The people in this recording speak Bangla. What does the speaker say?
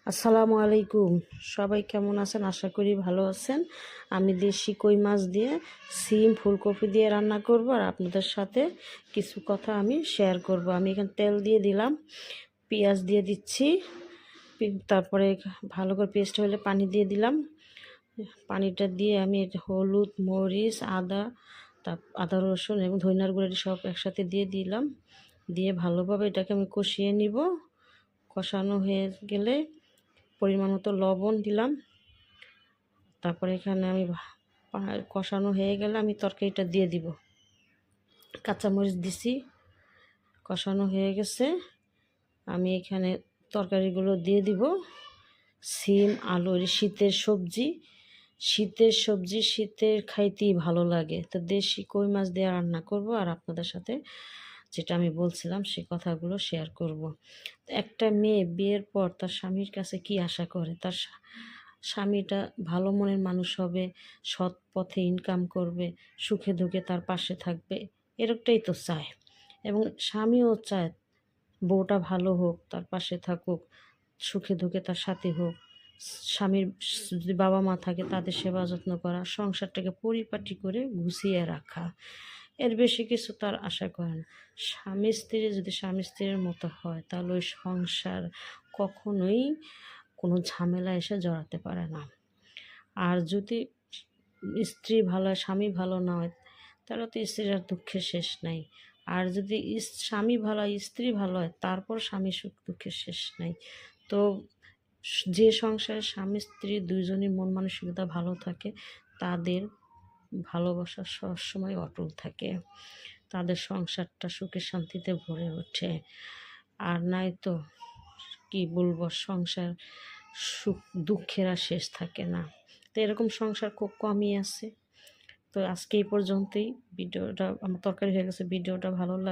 আসসালামু আলাইকুম। সবাই কেমন আছেন? আশা করি ভালো আছেন। আমি দেশি কই মাছ দিয়ে সিম ফুলকপি দিয়ে রান্না করব আর আপনাদের সাথে কিছু কথা আমি শেয়ার করব। আমি এখানে তেল দিয়ে দিলাম, পেঁয়াজ দিয়ে দিচ্ছি, তারপরে ভালো করে পেস্ট হলে পানি দিয়ে দিলাম। পানিটা দিয়ে আমি হলুদ, মরিচ, আদা রসুন এবং ধনিয়ার গুঁড়ো সব একসাথে দিয়ে দিলাম। দিয়ে ভালোভাবে এটাকে আমি কষিয়ে নিব। কষানো হয়ে গেলে পরিমাণ মতো লবণ দিলাম। তারপরে এখানে আমি কষানো হয়ে গেলে আমি তরকারিটা দিয়ে দিব। কাঁচামরিচ দিছি, কষানো হয়ে গেছে। আমি এখানে তরকারিগুলো দিয়ে দিব। সিম, আলু, শীতের সবজি শীতের খাইতেই ভালো লাগে। তো দেশি কই মাছ দিয়ে রান্না করব আর আপনাদের সাথে যেটা আমি বলছিলাম সে কথাগুলো শেয়ার করব। একটা মেয়ে বিয়ের পর তার স্বামীর কাছে কি আশা করে? তার স্বামীটা ভালো মনের মানুষ হবে, সৎ পথে ইনকাম করবে, সুখে দুঃখে তার পাশে থাকবে, এরকমটাই তো চায়। এবং স্বামীও চায় বউটা ভালো হোক, তার পাশে থাকুক, সুখে দুঃখে তার সাথে হোক। স্বামীর যদি বাবা মা থাকে তাদের সেবা যত্ন করা, সংসারটাকে পরিপাটি করে গুছিয়ে রাখা, এর বেশি কিছু তার আশা করে না। স্বামী স্ত্রীর মতো হয় তাহলে ওই সংসার কখনোই কোনো ঝামেলা এসে জড়াতে পারে না। আর যদি স্ত্রী ভালো হয়, স্বামী ভালো না হয়, তাহলে তো স্ত্রীর আর দুঃখের শেষ নাই। আর যদি স্বামী ভালো হয়, স্ত্রী ভালো হয়, তারপর স্বামী সুখ দুঃখের শেষ নাই। তো যে সংসারে স্বামী স্ত্রী দুইজনই মন মানসিকতা ভালো থাকে, তাদের ভালোবাসা সবসময় অটুট থাকে, তাদের সংসারটা সুখে শান্তিতে ভরে ওঠে। আর নাই তো কি বলবো, সংসার সুখ দুঃখের আর শেষ থাকে না। তো এরকম সংসার খুব কমই আছে। তো আজকে এই পর্যন্তই। ভিডিওটা আমার তরকারি হয়ে গেছে। ভিডিওটা ভালো লাগে